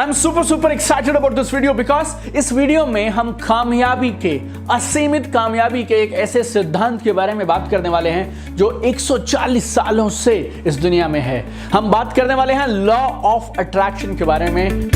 I'm super excited about this video because इस video में हम कामयाबी के, असीमित कामयाबी के एक ऐसे सिद्धांत के बारे में बात करने वाले हैं जो 140 सालों से इस दुनिया में है। हम बात करने वाले हैं लॉ ऑफ अट्रैक्शन के बारे में।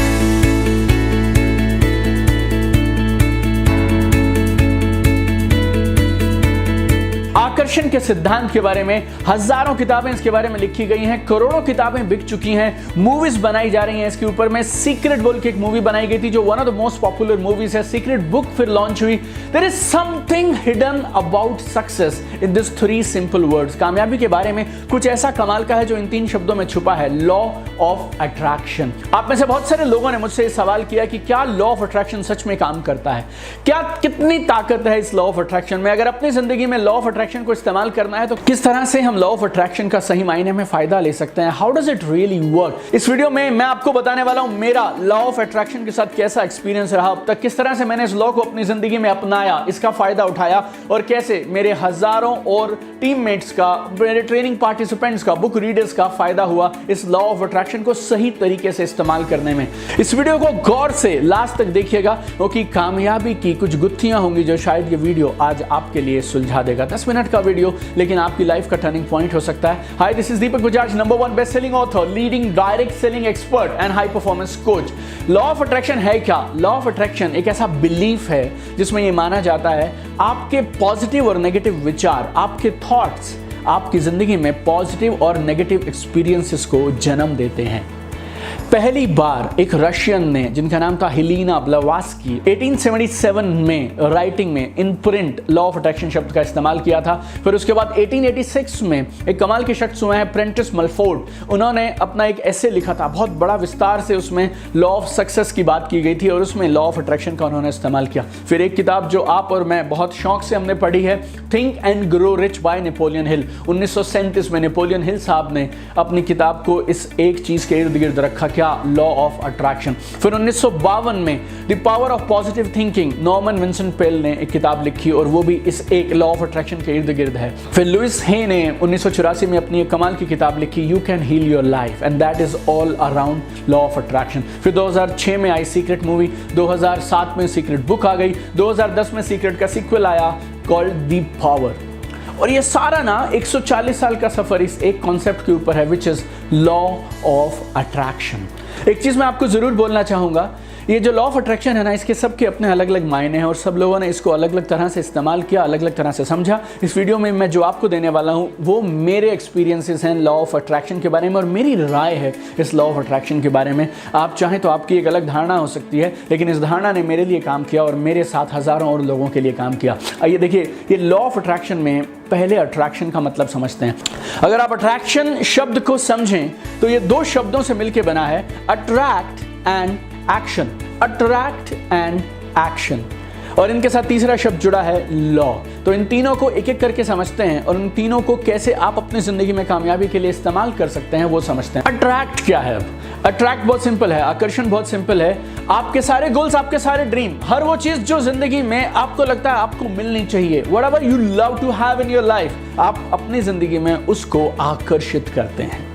आकर्षण के सिद्धांत के बारे में हजारों किताबें इसके बारे में लिखी गई हैं, करोड़ों किताबें बिक चुकी हैं, मूवीज बनाई जा रही हैं इसके ऊपर में। सीक्रेट बोल के एक मूवी बनाई गई थी जो one of the most popular movies है। सीक्रेट बुक फिर लॉन्च हुई। There is something hidden about success in this 3 simple words. कामयाबी के बारे में कुछ ऐसा कमाल का है जो इन 3 शब्दों में छुपा है, लॉ ऑफ अट्रैक्शन। आप में से बहुत सारे लोगों ने मुझसे सवाल किया कि क्या लॉ ऑफ अट्रैक्शन सच में काम करता है, क्या कितनी ताकत है इस लॉ ऑफ अट्रैक्शन में। अगर अपनी जिंदगी में लॉ ऑफ अट्रैक्शन को इस्तेमाल करना है तो किस तरह से हम लॉ ऑफ अट्रैक्शन का सही मायने में फायदा ले सकते हैं, how does it really work. इस वीडियो में मैं आपको बताने वाला हूं मेरा लॉ ऑफ अट्रैक्शन के साथ कैसा एक्सपीरियंस रहा अब तक, किस तरह से मैंने इस लॉ को अपनी जिंदगी में अपनाया, इसका फायदा उठाया, और कैसे मेरे हजारों और टीममेट्स का, मेरे ट्रेनिंग पार्टिसिपेंट्स का, बुक रीडर्स का फायदा हुआ इस लॉ ऑफ अट्रैक्शन को सही तरीके से इस्तेमाल करने में। इस वीडियो को गौर से लास्ट तक देखिएगा क्योंकि कामयाबी की कुछ गुत्थियां होंगी जो शायद ये वीडियो आज आपके लिए सुलझा देगा। 10 मिनट का वीडियो लेकिन आपकी लाइफ का टर्निंग पॉइंट हो सकता है। Hi, this is Deepak Bajaj, number 1 best selling author, leading direct selling expert and high performance coach. Law of attraction है क्या? लॉ ऑफ अट्रैक्शन एक ऐसा बिलीफ है जिसमें यह माना जाता है आपके पॉजिटिव और नेगेटिव विचार, आपके थॉट्स आपकी जिंदगी में पॉजिटिव और नेगेटिव एक्सपीरियंसेस को जन्म देते हैं। पहली बार एक रशियन ने जिनका नाम था हेलेना ब्लवात्स्की 1877 में राइटिंग में in print law of attraction शब्द का इस्तेमाल किया था। फिर उसके बाद 1886 में एक कमाल के शख्स हुए हैं प्रेंटिस मलफोर्ड, उन्होंने अपना एक एसे लिखा था, बहुत बड़ा विस्तार से उसमें लॉ ऑफ सक्सेस की बात की गई थी और उसमें लॉ ऑफ अट्रैक्शन का उन्होंने इस्तेमाल किया। फिर एक किताब जो आप और मैं बहुत शौक से हमने पढ़ी है, think and grow rich by Napoleon Hill. 1937 में नेपोलियन हिल साहब ने अपनी किताब को इस एक चीज के इर्द गिर्द रखा, क्या? Law of attraction. फिर 1952 में the power of positive thinking, Norman Vincent Peale ने एक किताब लिखी और वो भी इस एक लॉ ऑफ अट्रैक्शन के इर्द गिर्द है। फिर लुइस हे ने 1984 में अपनी एक कमाल की किताब लिखी, you can heal your life and that is all around law of attraction. फिर 2006 में आई सीक्रेट मूवी, 2007 में सीक्रेट बुक आ गई, 2010 में सीक्रेट का सीक्वल आया कॉल्ड द पावर। और ये सारा ना 140 साल का सफर इस एक कॉन्सेप्ट के ऊपर है, which is law of attraction. एक चीज मैं आपको जरूर बोलना चाहूंगा, ये जो लॉ ऑफ अट्रैक्शन है ना, इसके सबके अपने अलग अलग मायने हैं और सब लोगों ने इसको अलग अलग तरह से इस्तेमाल किया, अलग अलग तरह से समझा। इस वीडियो में मैं जो आपको देने वाला हूँ वो मेरे एक्सपीरियंसेस हैं लॉ ऑफ अट्रैक्शन के बारे में और मेरी राय है इस लॉ ऑफ अट्रैक्शन के बारे में। आप चाहें तो आपकी एक अलग धारणा हो सकती है, लेकिन इस धारणा ने मेरे लिए काम किया और मेरे साथ हजारों और लोगों के लिए काम किया। आइए देखिए, ये लॉ ऑफ अट्रैक्शन में पहले अट्रैक्शन का मतलब समझते हैं। अगर आप अट्रैक्शन शब्द को समझें तो ये 2 शब्दों से मिलकर बना है, attract and action. Attract and action, और इनके साथ तीसरा शब्द जुड़ा है लॉ। तो इन तीनों को एक एक करके समझते हैं और इन तीनों को कैसे आप अपनी जिंदगी में कामयाबी के लिए इस्तेमाल कर सकते हैं वो समझते हैं। अट्रैक्ट क्या है? अब अट्रैक्ट बहुत सिंपल है, आकर्षण बहुत सिंपल है। आपके सारे गोल्स, आपके सारे ड्रीम, हर वो चीज जो जिंदगी में आपको लगता है आपको मिलनी चाहिए, whatever you love to have in your life, आप अपनी जिंदगी में उसको आकर्षित करते हैं।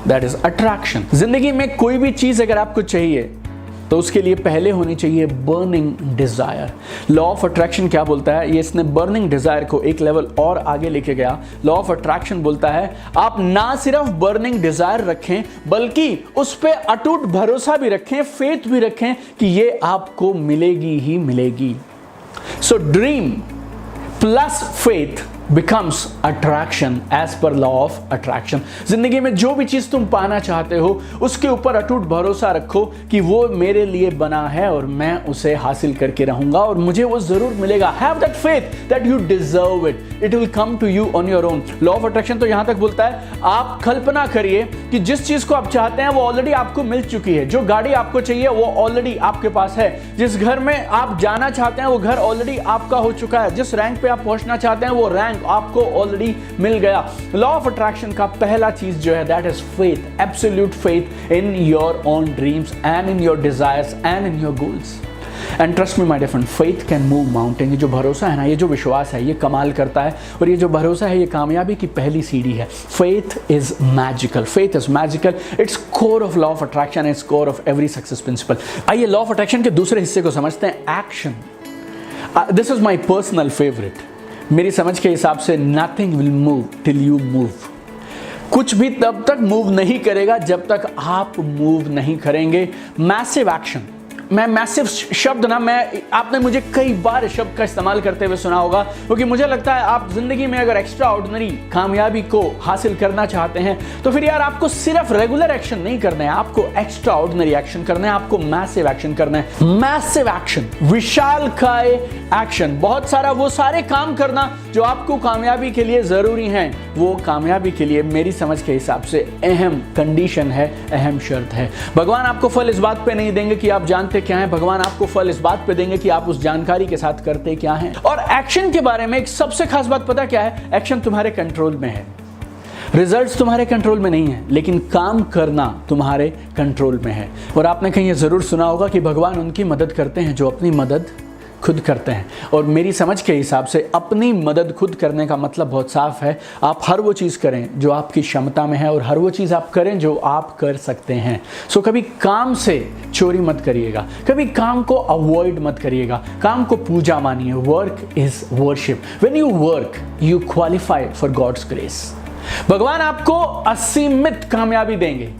That is attraction. जिंदगी में कोई भी चीज अगर आपको चाहिए तो उसके लिए पहले होनी चाहिए burning desire. Law of attraction क्या बोलता है, ये इसने बर्निंग डिजायर को एक लेवल और आगे लेके गया। लॉ ऑफ अट्रैक्शन बोलता है आप ना सिर्फ बर्निंग डिजायर रखें बल्कि उस पे अटूट भरोसा भी रखें, फेथ भी रखें कि ये आपको मिलेगी ही मिलेगी। So dream plus faith becomes attraction as per law of attraction। जिंदगी में जो भी चीज तुम पाना चाहते हो उसके ऊपर अटूट भरोसा रखो कि वो मेरे लिए बना है और मैं उसे हासिल करके रहूंगा और मुझे वो जरूर मिलेगा। Have that faith that you deserve it, it will come to you on your own। Law of attraction तो यहां तक बोलता है आप कल्पना करिए कि जिस चीज को आप चाहते हैं वो ऑलरेडी आपको मिल चुकी है, जो गाड़ी आपको चाहिए वो ऑलरेडी आपके पास है, जिस घर में आप जाना चाहते हैं वो घर ऑलरेडी आपका हो चुका है, जिस रैंक पे आप पहुंचना चाहते हैं वो रैंक आपको ऑलरेडी मिल गया। लॉ ऑफ अट्रैक्शन का पहला चीज जो है that is faith, absolute faith in your own dreams and in your desires and in your goals. And trust me my dear friend, faith can move mountain. ये जो भरोसा है ना, ये जो विश्वास है, ये कमाल करता है। और ये जो भरोसा है, ये कामयाबी की पहली सीढ़ी है। Faith is magical, faith is magical, it's core of law of attraction, it's core of every success principle. आइए लॉ ऑफ अट्रैक्शन के दूसरे हिस्से को समझते हैं, action. This is my personal favourite. मेरी समझ के हिसाब से nothing will move till you move. कुछ भी तब तक मूव नहीं करेगा जब तक आप मूव नहीं करेंगे। मैसिव एक्शन, मैं मैसिव शब्द ना, आपने मुझे कई बार शब्द का इस्तेमाल करते हुए सुना होगा, क्योंकि मुझे लगता है आप जिंदगी में अगर एक्स्ट्रा ऑर्डिनरी कामयाबी को हासिल करना चाहते हैं तो फिर यार आपको सिर्फ रेगुलर एक्शन नहीं करना है, आपको एक्स्ट्रा ऑर्डिनरी एक्शन करना है, आपको मैसिव एक्शन करना है। मैसिव एक्शन, विशालकाय एक्शन, बहुत सारा वो सारे काम करना जो आपको कामयाबी के लिए जरूरी हैं। वो कामयाबी के लिए मेरी समझ के हिसाब से अहम कंडीशन है, अहम शर्त है। भगवान आपको फल इस बात पे नहीं देंगे कि आप जानते क्या है, भगवान आपको फल इस बात पे देंगे कि आप उस जानकारी के साथ करते क्या हैं। और एक्शन के बारे में एक सबसे खास बात पता क्या है, एक्शन तुम्हारे कंट्रोल में है, रिजल्ट्स तुम्हारे कंट्रोल में नहीं है, लेकिन काम करना तुम्हारे कंट्रोल में है। और आपने कहीं ये जरूर सुना होगा कि भगवान उनकी मदद करते हैं जो अपनी मदद खुद करते हैं। और मेरी समझ के हिसाब से अपनी मदद खुद करने का मतलब बहुत साफ है, आप हर वो चीज़ करें जो आपकी क्षमता में है और हर वो चीज़ आप करें जो आप कर सकते हैं। सो कभी काम से चोरी मत करिएगा, कभी काम को अवॉइड मत करिएगा, काम को पूजा मानिए। Work is worship. When you work you qualify for God's grace. भगवान आपको असीमित कामयाबी देंगे,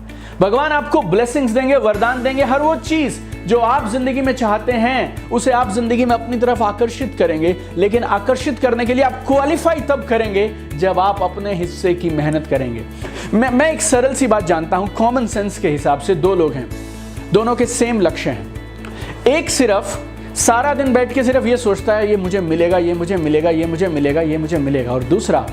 भगवान आपको ब्लेसिंग्स देंगे, वरदान देंगे। हर वो चीज़ जो आप जिंदगी में चाहते हैं उसे आप जिंदगी में अपनी तरफ आकर्षित करेंगे, लेकिन आकर्षित करने के लिए आप क्वालिफाई तब करेंगे जब आप अपने हिस्से की मेहनत करेंगे। मैं एक सरल सी बात जानता हूं, कॉमन सेंस के हिसाब से दो लोग हैं, दोनों के सेम लक्ष्य हैं। एक सिर्फ सारा दिन बैठ के सिर्फ ये सोचता है ये मुझे मिलेगा, ये मुझे मिलेगा, ये मुझे मिलेगा, ये मुझे मिलेगा, और दूसरा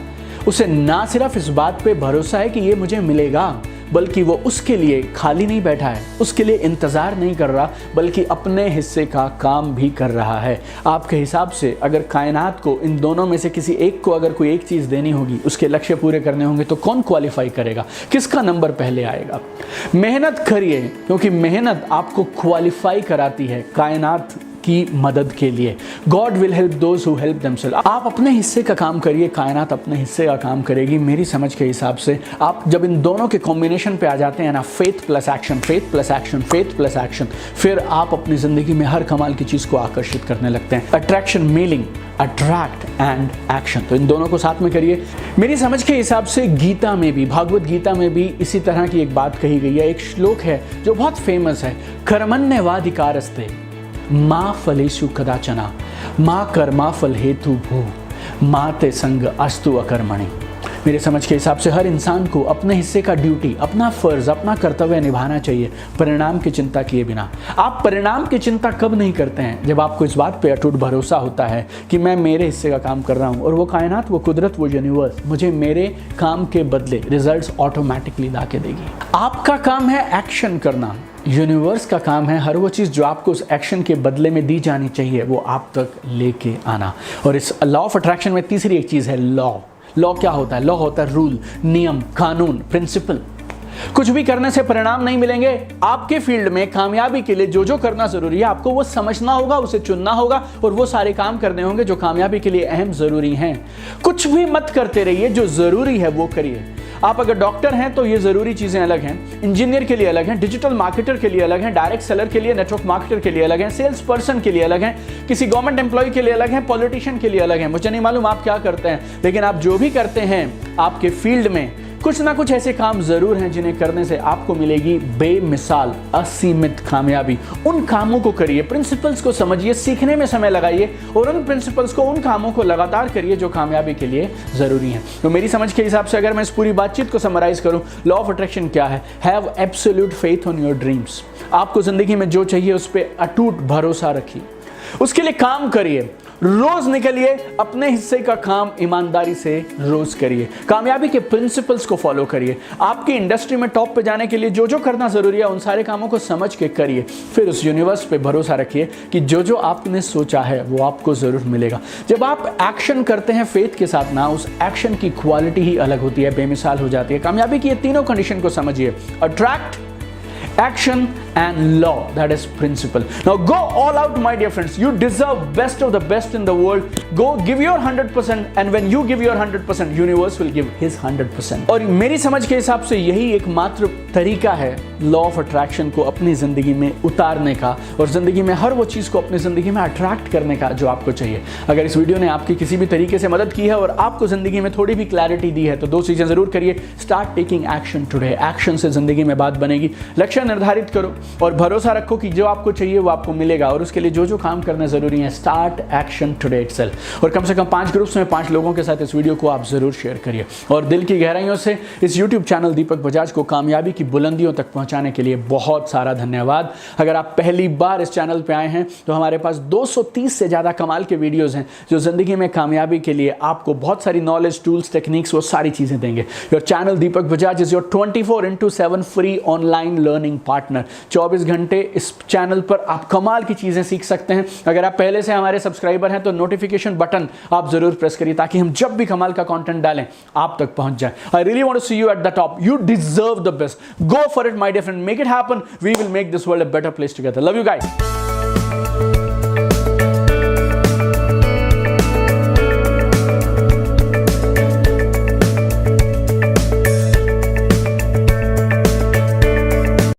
उसे ना सिर्फ इस बात पे भरोसा है कि ये मुझे मिलेगा, बल्कि वो उसके लिए खाली नहीं बैठा है, उसके लिए इंतज़ार नहीं कर रहा, बल्कि अपने हिस्से का काम भी कर रहा है। आपके हिसाब से अगर कायनात को इन दोनों में से किसी एक को अगर कोई एक चीज़ देनी होगी, उसके लक्ष्य पूरे करने होंगे, तो कौन क्वालिफाई करेगा, किसका नंबर पहले आएगा? मेहनत करिए, क्योंकि मेहनत आपको क्वालिफाई कराती है कायनात की मदद के लिए। God will help those who help themselves. आप अपने हिस्से का काम करिए, कायनात अपने हिस्से का काम करेगी। मेरी समझ के हिसाब से आप जब इन दोनों के कॉम्बिनेशन पे आ जाते हैं ना, faith plus action, faith plus action, faith plus action, फिर आप अपनी जिंदगी में हर कमाल की चीज को आकर्षित करने लगते हैं। Attraction, mailing, attract and action, तो इन दोनों को साथ में करिए। मेरी समझ के हिसाब से गीता में भी, भागवत गीता में भी इसी तरह की एक बात कही गई है। एक श्लोक है जो बहुत फेमस है, कर्मण्यवाधिकारस्ते माँ फलेषु कदाचना माँ कर्मा फल हेतु भू माते संग अस्तु अकर्मणि। मेरे समझ के हिसाब से हर इंसान को अपने हिस्से का ड्यूटी, अपना फर्ज, अपना कर्तव्य निभाना चाहिए, परिणाम की चिंता किए बिना। आप परिणाम की चिंता कब नहीं करते हैं? जब आपको इस बात पे अटूट भरोसा होता है कि मैं मेरे हिस्से का काम कर रहा हूँ और वो कायनात, वो कुदरत, वो यूनिवर्स मुझे मेरे काम के बदले रिजल्ट्स ऑटोमेटिकली ला के देगी। आपका काम है एक्शन करना, यूनिवर्स का काम है हर वो चीज़ जो आपको उस एक्शन के बदले में दी जानी चाहिए वो आप तक लेके आना। और इस लॉ ऑफ अट्रैक्शन में तीसरी एक चीज़ है लॉ। लॉ क्या होता है? लॉ होता है रूल, नियम, कानून, प्रिंसिपल। कुछ भी करने से परिणाम नहीं मिलेंगे। आपके फील्ड में कामयाबी के लिए जो जो करना जरूरी है आपको वो समझना होगा, उसे चुनना होगा और वो सारे काम करने होंगे जो कामयाबी के लिए अहम जरूरी हैं। कुछ भी मत करते रहिए, जो जरूरी है वो करिए। आप अगर डॉक्टर हैं तो ये जरूरी चीजें अलग हैं, इंजीनियर के लिए अलग हैं, डिजिटल मार्केटर के लिए अलग हैं, डायरेक्ट सेलर के लिए, नेटवर्क मार्केटर के लिए अलग हैं, सेल्स पर्सन के लिए अलग हैं, किसी गवर्नमेंट एम्प्लॉय के लिए अलग हैं, पॉलिटिशियन के लिए अलग हैं। मुझे नहीं मालूम आप क्या करते हैं, लेकिन आप जो भी करते हैं आपके फील्ड में कुछ ना कुछ ऐसे काम जरूर हैं जिन्हें करने से आपको मिलेगी बेमिसाल असीमित कामयाबी। उन कामों को करिए, प्रिंसिपल्स को समझिए, सीखने में समय लगाइए और उन प्रिंसिपल्स को, उन कामों को लगातार करिए जो कामयाबी के लिए जरूरी हैं। तो मेरी समझ के हिसाब से अगर मैं इस पूरी बातचीत को समराइज करूं, लॉ ऑफ अट्रैक्शन क्या है? Have absolute faith on your dreams. आपको जिंदगी में जो चाहिए उस पर अटूट भरोसा रखिए, उसके लिए काम करिए, रोज निकलिए, अपने हिस्से का काम ईमानदारी से रोज करिए, कामयाबी के प्रिंसिपल्स को फॉलो करिए। आपकी इंडस्ट्री में टॉप पे जाने के लिए जो जो करना जरूरी है उन सारे कामों को समझ के करिए। फिर उस यूनिवर्स पे भरोसा रखिए कि जो जो आपने सोचा है वो आपको जरूर मिलेगा। जब आप एक्शन करते हैं फेथ के साथ ना, उस एक्शन की क्वालिटी ही अलग होती है, बेमिसाल हो जाती है। कामयाबी की ये तीनों कंडीशन को समझिए, attract, action and law, that is principle. Now go all out, my dear friends. You deserve best of the best in the world. Go give your 100%, and when you give your 100%, universe will give his 100%. और मेरी समझ के हिसाब से यही एकमात्र तरीका है लॉ ऑफ अट्रैक्शन को अपनी जिंदगी में उतारने का, और जिंदगी में हर वो चीज को अपनी जिंदगी में अट्रैक्ट करने का जो आपको चाहिए। अगर इस वीडियो ने आपकी किसी भी तरीके से मदद की है और आपको जिंदगी में थोड़ी भी क्लैरिटी दी है, तो दो चीजें जरूर करिए। Start taking action today. Action से जिंदगी में बात बनेगी। लक्ष्य निर्धारित करो और भरोसा रखो कि जो आपको चाहिए वो आपको मिलेगा, और उसके लिए जो जो काम करना जरूरी है, स्टार्ट एक्शन टुडे इटसेल्फ। और कम से कम 5 ग्रुप्स में 5 लोगों के साथ इस वीडियो को आप जरूर शेयर करिए। और दिल की गहराइयों से इस यूट्यूब चैनल दीपक बजाज को कामयाबी की बुलंदियों तक पहुंचाने के लिए बहुत सारा धन्यवाद। अगर आप पहली बार इस चैनल पे आए हैं तो हमारे पास 230 से ज्यादा कमाल के वीडियोस हैं जो जिंदगी में कामयाबी के लिए आपको बहुत सारी नॉलेज, टूल्स, टेक्निक्स, वो सारी चीजें देंगे। Your channel Deepak Bajaj is your 24/7 free online learning partner. 24 घंटे इस चैनल पर आप कमाल की चीजें सीख सकते हैं। अगर आप पहले से हमारे सब्सक्राइबर हैं तो नोटिफिकेशन बटन आप जरूर प्रेस करिए ताकि हम जब भी कमाल का कंटेंट डालें आप तक पहुंच जाए। I really want to see you at the top. You deserve the best. Go for it my dear friend. Make it happen. We will make this world a better place together. Love you guys.